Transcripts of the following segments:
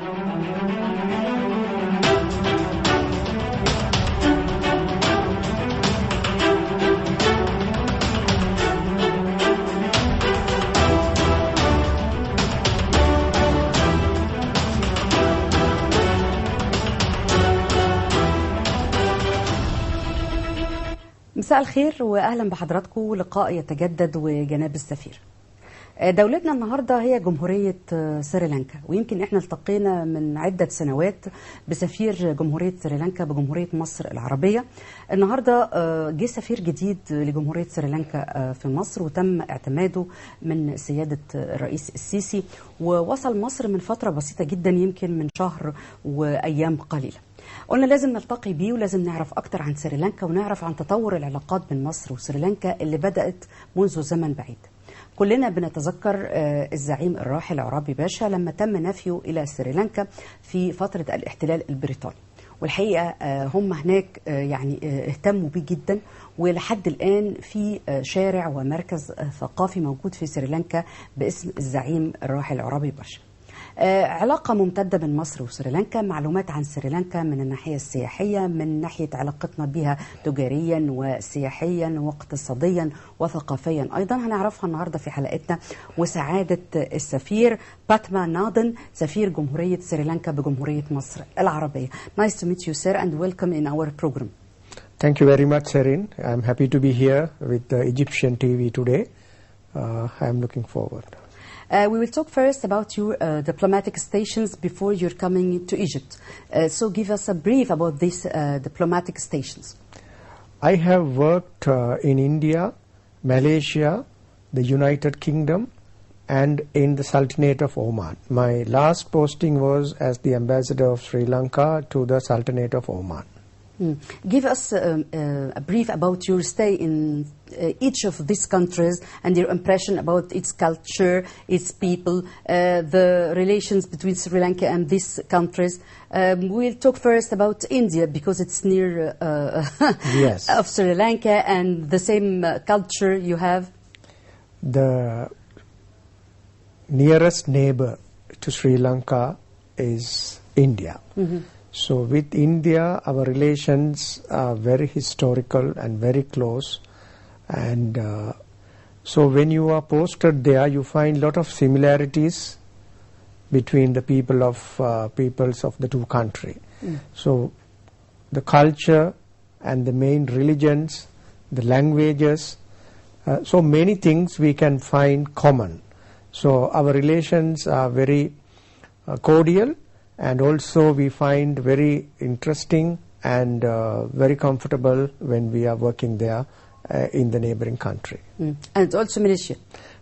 مساء الخير واهلا بحضراتكم. لقاء يتجدد وجناب السفير. دولتنا النهارده هي جمهوريه سيرلانكا، ويمكن احنا التقينا من عده سنوات بسفير جمهوريه سيرلانكا بجمهوريه مصر العربيه. النهارده جه سفير جديد لجمهوريه سيرلانكا في مصر، وتم اعتماده من سياده الرئيس السيسي، ووصل مصر من فتره بسيطه جدا، يمكن من شهر وايام قليله. قلنا لازم نلتقي بيه ولازم نعرف أكتر عن سريلانكا ونعرف عن تطور العلاقات بين مصر وسريلانكا اللي بدأت منذ زمن بعيد. كلنا بنتذكر الزعيم الراحل عرابي باشا لما تم نفيه إلى سريلانكا في فترة الاحتلال البريطاني، والحقيقة هم هناك يعني اهتموا بيه جدا، ولحد الآن في شارع ومركز ثقافي موجود في سريلانكا باسم الزعيم الراحل عرابي باشا. علاقة ممتدة بين مصر وسريلانكا، معلومات عن سريلانكا من الناحية السياحية، من ناحية علاقتنا بها تجاريا وسياحيا واقتصاديا وثقافيا أيضا، هنعرفها النهاردة في حلقتنا. وسعادة السفير باتما نادن، سفير جمهورية سريلانكا بجمهورية مصر العربية. Nice to meet you, sir, and welcome in our program. Thank you very much, Serin. I'm happy to be here with the Egyptian TV today. I'm looking forward. We will talk first about your diplomatic stations before you're coming to Egypt. So give us a brief about these diplomatic stations. I have worked in India, Malaysia, the United Kingdom, and in the Sultanate of Oman. My last posting was as the ambassador of Sri Lanka to the Sultanate of Oman. Give us a brief about your stay in each of these countries and your impression about its culture, its people, the relations between Sri Lanka and these countries. We'll talk first about India because it's near yes. of Sri Lanka and the same culture you have. The nearest neighbor to Sri Lanka is India. Mm-hmm. So with India, our relations are very historical and very close. And so when you are posted there, you find a lot of similarities between the peoples of the two countries. So the culture and the main religions, the languages, so many things we can find common. So our relations are very cordial. And also we find very interesting and very comfortable when we are working there in the neighboring country. And also Malaysia.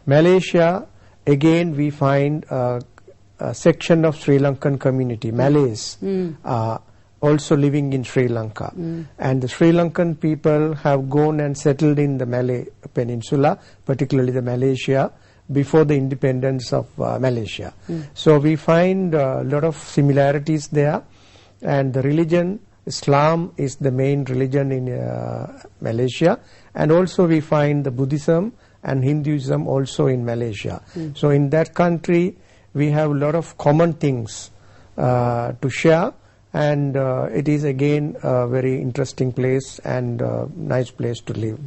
Malaysia, again we find a section of Sri Lankan community, Malays, are also living in Sri Lanka. And the Sri Lankan people have gone and settled in the Malay Peninsula, particularly the Malaysia, before the independence of Malaysia. So we find a lot of similarities there, and the religion, Islam, is the main religion in Malaysia, and also we find the Buddhism and Hinduism also in Malaysia. So in that country we have a lot of common things to share, and it is again a very interesting place and nice place to live.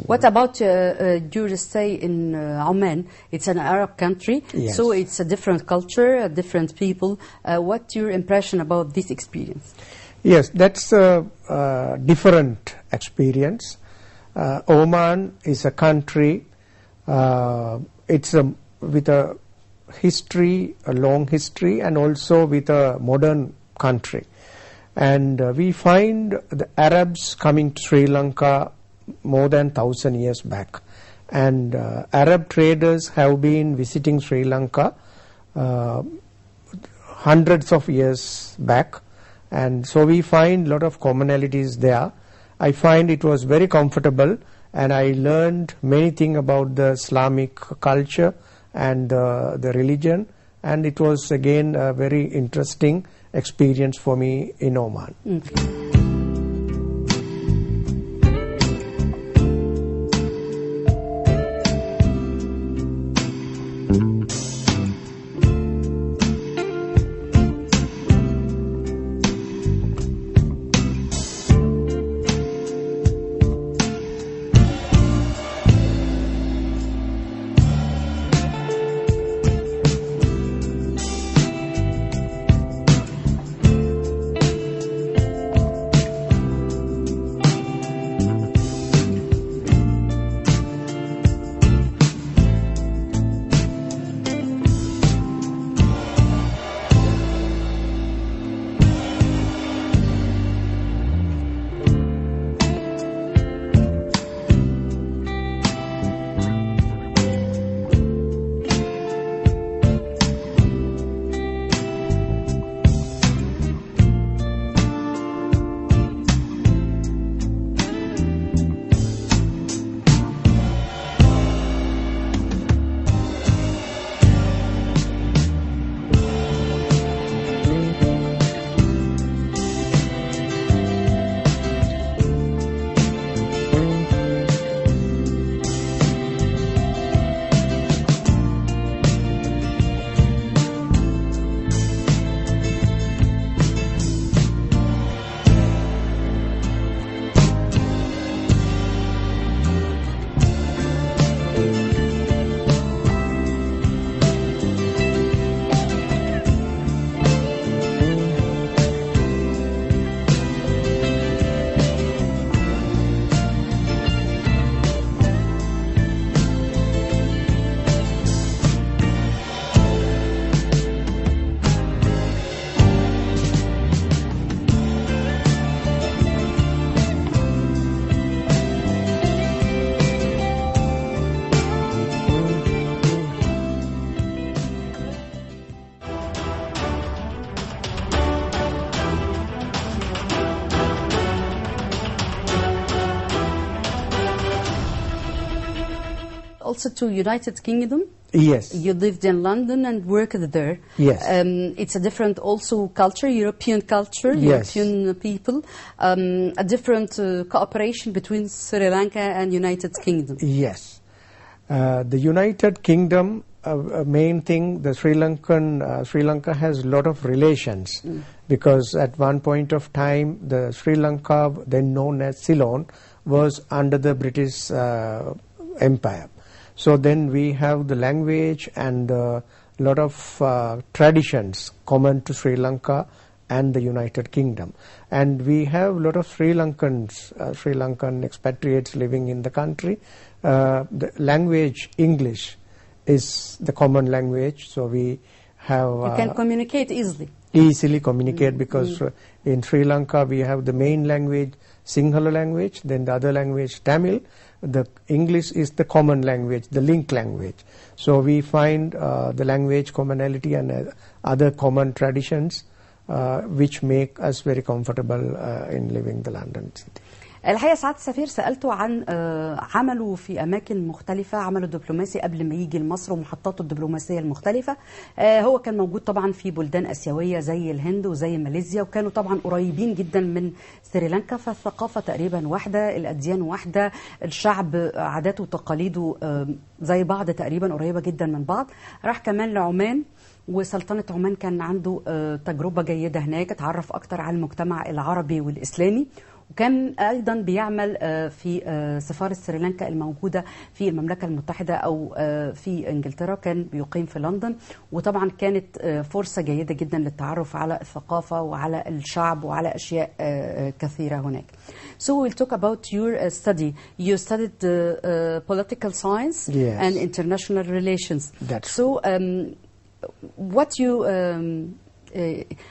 What about your stay in Oman? It's an Arab country, yes. So it's a different culture, different people. What's your impression about this experience? Yes, that's a different experience. Oman is a country, it's with a history, a long history, and also with a modern country. And we find the Arabs coming to Sri Lanka more than 1,000 years back. And Arab traders have been visiting Sri Lanka hundreds of years back. And so we find a lot of commonalities there. I find it was very comfortable, and I learned many things about the Islamic culture and the religion. And it was again a very interesting experience for me in Oman. also to United Kingdom? Yes. You lived in London and worked there. Yes. It's a different also culture, European culture, Yes. European people, a different cooperation between Sri Lanka and United Kingdom. Yes. The United Kingdom, main thing, the Sri Lanka has a lot of relations because at one point of time the Sri Lanka, then known as Ceylon, was under the British Empire. So then we have the language and a lot of traditions common to Sri Lanka and the United Kingdom. And we have a lot of Sri Lankan expatriates living in the country. The language, English, is the common language. So we have... you can communicate easily. Easily communicate because in Sri Lanka we have the main language, Sinhala language, then the other language, Tamil. The English is the common language, the link language. So we find the language commonality and other common traditions which make us very comfortable in living the London city. الحقيقة سعادة السفير سألته عن عمله في أماكن مختلفة، عمله الدبلوماسي قبل ما يجي لمصر ومحطاته الدبلوماسية المختلفة. هو كان موجود طبعا في بلدان آسيوية زي الهند وزي ماليزيا، وكانوا طبعا قريبين جدا من سريلانكا، فالثقافة تقريبا واحدة، الأديان واحدة، الشعب عاداته وتقاليده زي بعض تقريبا، قريبة جدا من بعض. راح كمان لعمان، وسلطنة عمان كان عنده تجربة جيدة هناك، اتعرف أكتر على المجتمع العربي والإسلامي، وكان أيضا بيعمل في سفارة سريلانكا الموجودة في المملكة المتحدة أو في إنجلترا، كان بيقيم في لندن، وطبعا كانت فرصة جيدة جدا للتعرف على الثقافة وعلى الشعب وعلى أشياء كثيرة هناك. So we'll talk about your study. You studied political science and international relations. That's so what you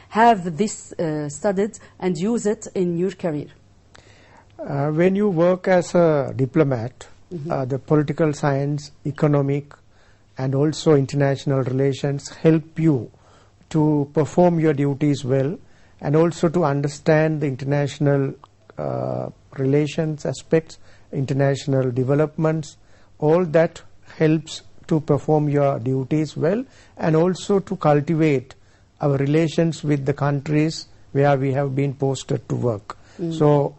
have this studied and use it in your career? When you work as a diplomat, the political science, economic, and also international relations help you to perform your duties well, and also to understand the international relations aspects, international developments. All that helps to perform your duties well, and also to cultivate our relations with the countries where we have been posted to work. So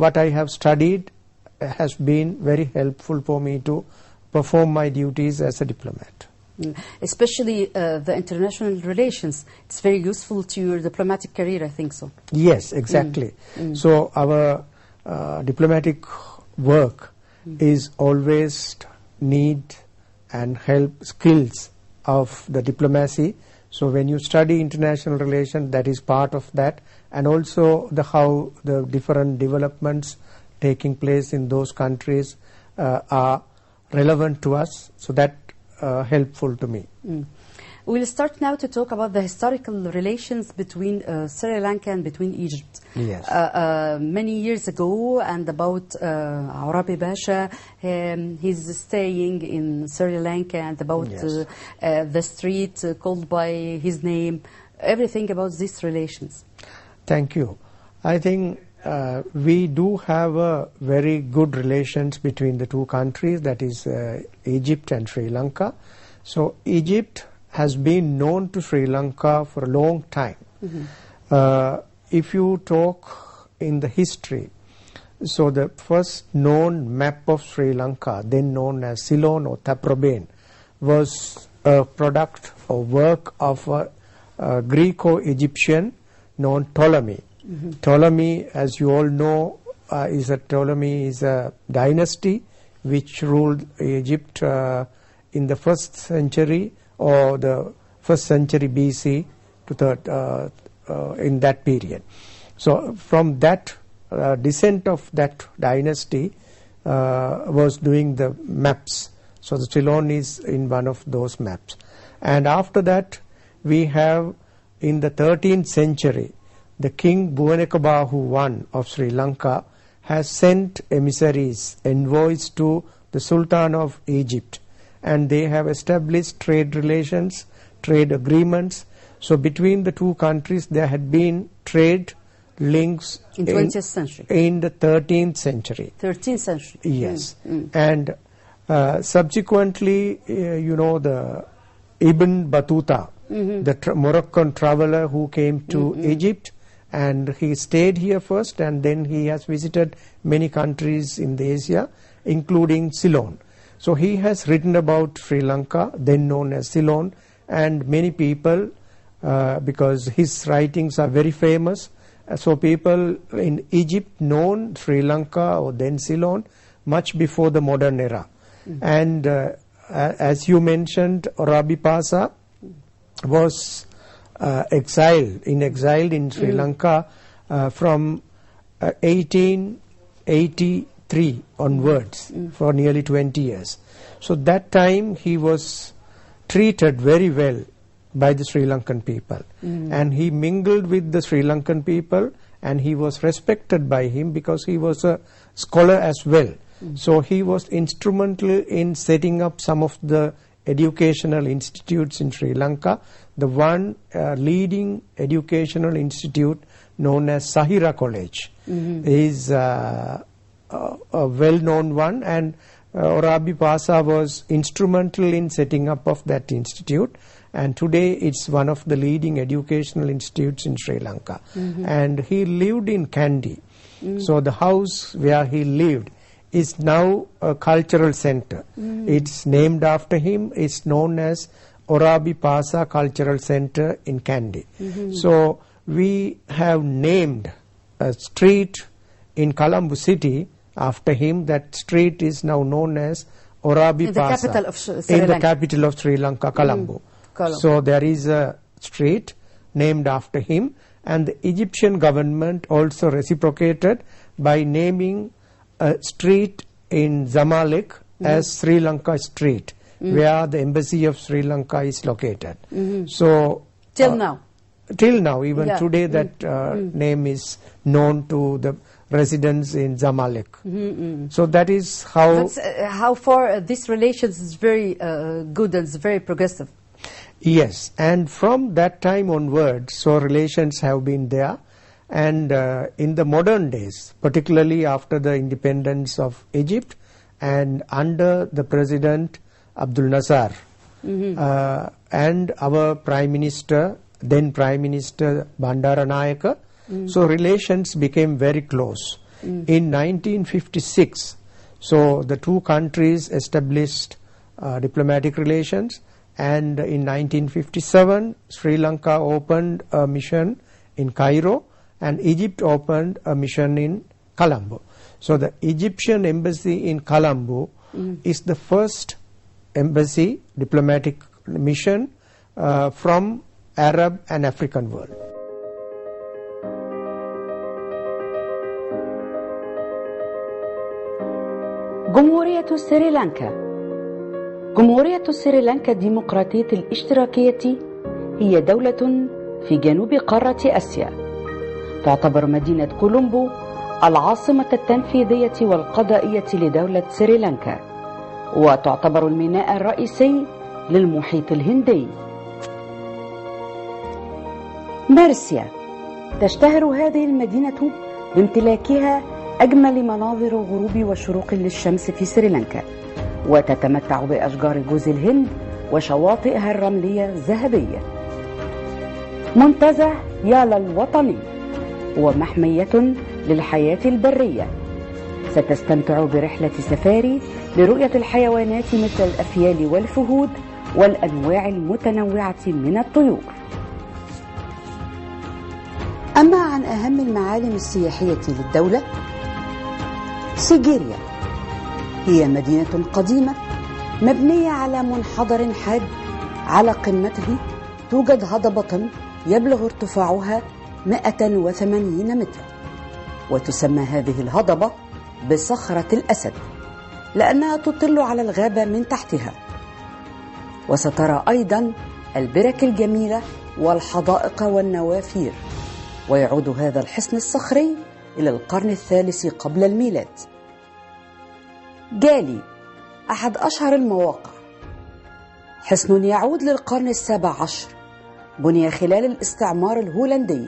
what I have studied has been very helpful for me to perform my duties as a diplomat. Especially the international relations. It's very useful to your diplomatic career, I think so. Yes, exactly. So our diplomatic work is always need and help skills of the diplomacy. So when you study international relations, that is part of that, and also how the different developments taking place in those countries are relevant to us. So that helpful to me. We'll start now to talk about the historical relations between Sri Lanka and between Egypt. Yes. Many years ago, and about Arabi Basha, he's staying in Sri Lanka, and about the street called by his name, everything about these relations. Thank you. I think we do have a very good relations between the two countries, that is Egypt and Sri Lanka. So Egypt has been known to Sri Lanka for a long time. If you talk in the history, so the first known map of Sri Lanka, then known as Ceylon or Taprobane, was a product or work of a Greco-Egyptian known Ptolemy. Ptolemy, as you all know, is a dynasty which ruled Egypt in the 1st century or the 1st century BC to third in that period. So from that descent of that dynasty was doing the maps. So the Ceylon is in one of those maps. And after that we have in the 13th century the King Bhuvanekabahu I of Sri Lanka has sent emissaries, envoys to the Sultan of Egypt, and they have established trade relations, trade agreements. So between the two countries there had been trade links in 20th century. In the 13th century. 13th century. Yes. And Subsequently, the Ibn Battuta, the Moroccan traveler who came to Egypt, and he stayed here first, and then he has visited many countries in the Asia, including Ceylon. So he has written about Sri Lanka, then known as Ceylon, and many people, because his writings are very famous, so people in Egypt known Sri Lanka or then Ceylon much before the modern era. And as you mentioned, Orabi Pasa was exiled in Sri Lanka from 1883 onwards for nearly 20 years. So that time he was treated very well by the Sri Lankan people, and he mingled with the Sri Lankan people, and he was respected by him because he was a scholar as well. So he was instrumental in setting up some of the educational institutes in Sri Lanka. The one leading educational institute known as Sahira College is a well-known one, and Orabi Pasa was instrumental in setting up of that institute, and today it's one of the leading educational institutes in Sri Lanka. And he lived in Kandy. So the house where he lived is now a cultural center. It's named after him. It's known as Orabi Pasa Cultural Center in Kandy. So we have named a street in Colombo city after him. That street is now known as Orabi Pasa. In the capital of Sri Lanka, Colombo. So there is a street named after him, and the Egyptian government also reciprocated by naming a street in Zamalek as Sri Lanka Street, where the embassy of Sri Lanka is located. So till now, even today, that name is known to the residents in Zamalek. So that is how far this relations is very good and very progressive. Yes, and from that time onwards, so relations have been there. And in the modern days, particularly after the independence of Egypt and under the President Abdul Nasser and our Prime Minister, then Prime Minister Bandaranayake, so relations became very close. In 1956, so the two countries established diplomatic relations, and in 1957, Sri Lanka opened a mission in Cairo, and Egypt opened a mission in Colombo. So the Egyptian embassy in Colombo is the first embassy, diplomatic mission from Arab and African world. جمهورية سريلانكا. جمهورية سريلانكا الديمقراطية الاشتراكية هي دولة في جنوب قارة آسيا. تعتبر مدينة كولومبو العاصمة التنفيذية والقضائية لدولة سريلانكا، وتعتبر الميناء الرئيسي للمحيط الهندي. مارسيا. تشتهر هذه المدينة بامتلاكها أجمل مناظر غروب وشروق للشمس في سريلانكا، وتتمتع بأشجار جوز الهند وشواطئها الرملية الذهبية. منتزه يالا الوطني هو محمية للحياة البرية. ستستمتع برحلة سفاري لرؤية الحيوانات مثل الأفيال والفهود والأنواع المتنوعة من الطيور. أما عن أهم المعالم السياحية للدولة، سيجيريا هي مدينة قديمة مبنية على منحدر حاد. على قمته توجد هضبة يبلغ ارتفاعها 180 مترا، وتسمى هذه الهضبة بصخرة الأسد لأنها تطل على الغابة من تحتها. وسترى أيضا البرك الجميلة والحدائق والنوافير. ويعود هذا الحصن الصخري إلى القرن الثالث قبل الميلاد. جالي أحد أشهر المواقع، حصن يعود للقرن السابع عشر، بني خلال الاستعمار الهولندي،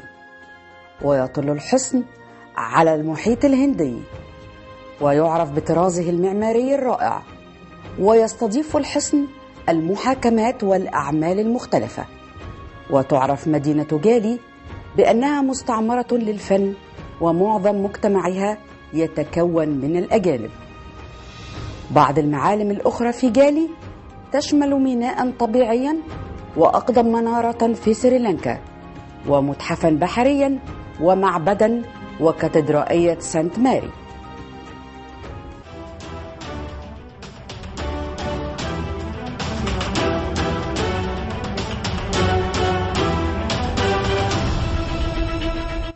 ويطل الحصن على المحيط الهندي، ويعرف بطرازه المعماري الرائع ويستضيف الحصن المحاكمات والأعمال المختلفة. وتعرف مدينة جالي بأنها مستعمرة للفن، ومعظم مجتمعها يتكون من الأجانب. بعض المعالم الأخرى في جالي تشمل ميناء طبيعيا، وأقدم منارة في سريلانكا، ومتحفا بحريا، ومعبدا، وكاتدرائية سانت ماري.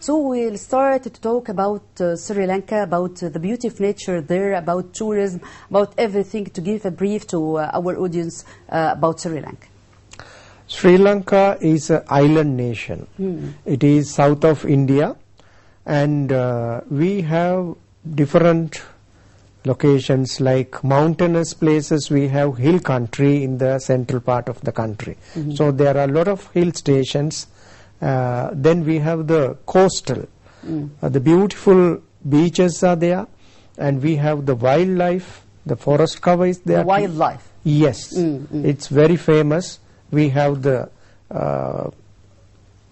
So we'll start to talk about Sri Lanka, about the beauty of nature there, about tourism, about everything, to give a brief to our audience about Sri Lanka. Sri Lanka is an island nation. It is south of India, and we have different locations like mountainous places. We have hill country in the central part of the country. So there are a lot of hill stations. Then we have the coastal. The beautiful beaches are there, and we have the wildlife. The forest cover is there. The wildlife. Yes, it's very famous. We have the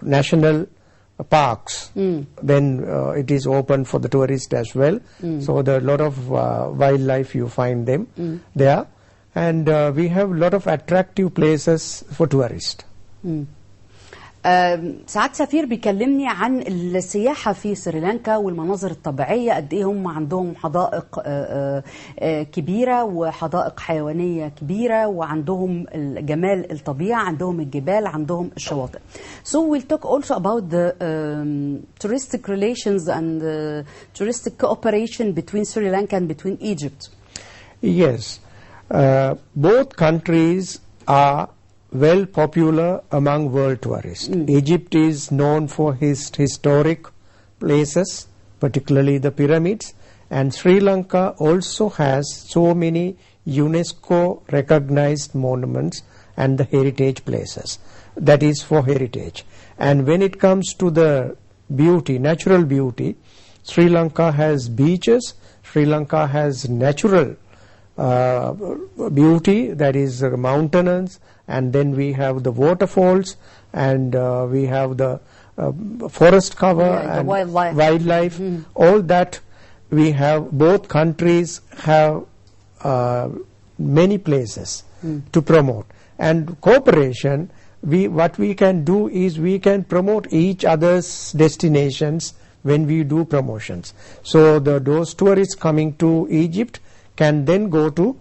national parks. Then it is open for the tourists as well. So there are a lot of wildlife, you find them there, and we have a lot of attractive places for tourists. سعادة سفير بيكلمني عن السياحة في سريلانكا والمناظر الطبيعية، قد ايه هم عندهم حدائق كبيرة وحدائق حيوانية كبيرة، وعندهم جمال الطبيعة، عندهم الجبال، عندهم الشواطئ. So we'll talk also about the touristic relations and touristic cooperation between Sri Lanka and between Egypt. Yes, both countries are well popular among world tourists. Egypt is known for its historic places, particularly the pyramids, and Sri Lanka also has so many UNESCO recognized monuments and the heritage places. That is for heritage. And when it comes to the beauty, natural beauty, Sri Lanka has beaches, Sri Lanka has natural beauty, that is mountains, and then we have the waterfalls, and we have the forest cover, and wildlife. All that we have. Both countries have many places to promote, and cooperation. What we can do is we can promote each other's destinations when we do promotions. So those tourists coming to Egypt can then go to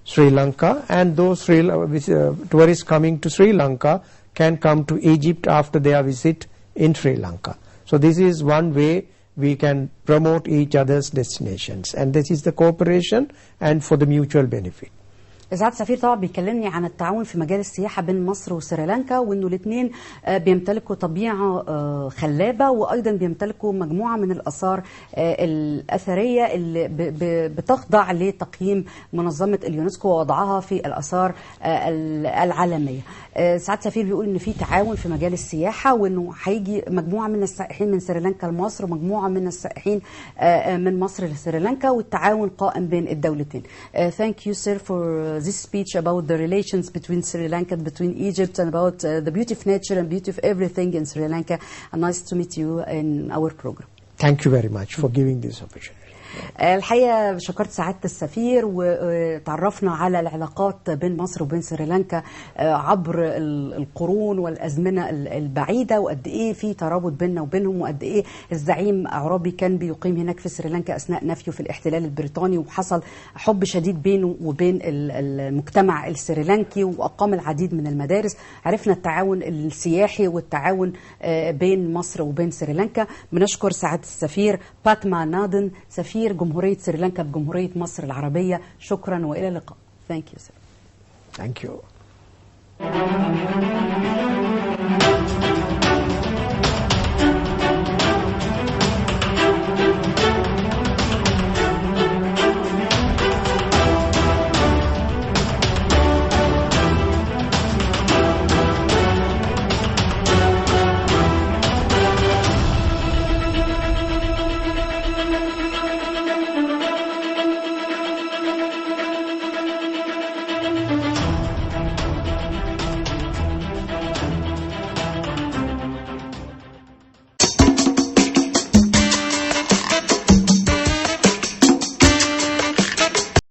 Sri Lanka, and those tourists coming to Sri Lanka can come to Egypt after their visit in Sri Lanka. So this is one way we can promote each other's destinations, and this is the cooperation and for the mutual benefit. سعادة السفير طبعا بيكلمني عن التعاون في مجال السياحة بين مصر وسريلانكا، وانه الاثنين بيمتلكوا طبيعة خلابة، وايضا بيمتلكوا مجموعة من الآثار الأثرية اللي بتخضع لتقييم منظمة اليونسكو ووضعها في الآثار العالمية. سعادة السفير بيقول ان في تعاون في مجال السياحة، وانه هيجي مجموعة من السائحين من سريلانكا لمصر، ومجموعة من السائحين من مصر لسريلانكا، والتعاون قائم بين الدولتين. Thank you, sir, for this speech about the relations between Sri Lanka and between Egypt, and about the beauty of nature and beauty of everything in Sri Lanka. And nice to meet you in our program. Thank you very much for giving this opportunity. الحقيقة شكرت سعادة السفير، وتعرفنا على العلاقات بين مصر وبين سريلانكا عبر القرون والأزمنة البعيدة، وقد إيه في ترابط بيننا وبينهم، وقد إيه الزعيم عرابي كان بيقيم هناك في سريلانكا أثناء نفيه في الاحتلال البريطاني، وحصل حب شديد بينه وبين المجتمع السريلانكي، وأقام العديد من المدارس. عرفنا التعاون السياحي والتعاون بين مصر وبين سريلانكا. بنشكر سعادة السفير باتما نادن، سفير جمهورية سريلانكا بجمهورية مصر العربية. شكرا وإلى اللقاء. Thank you, sir. Thank you.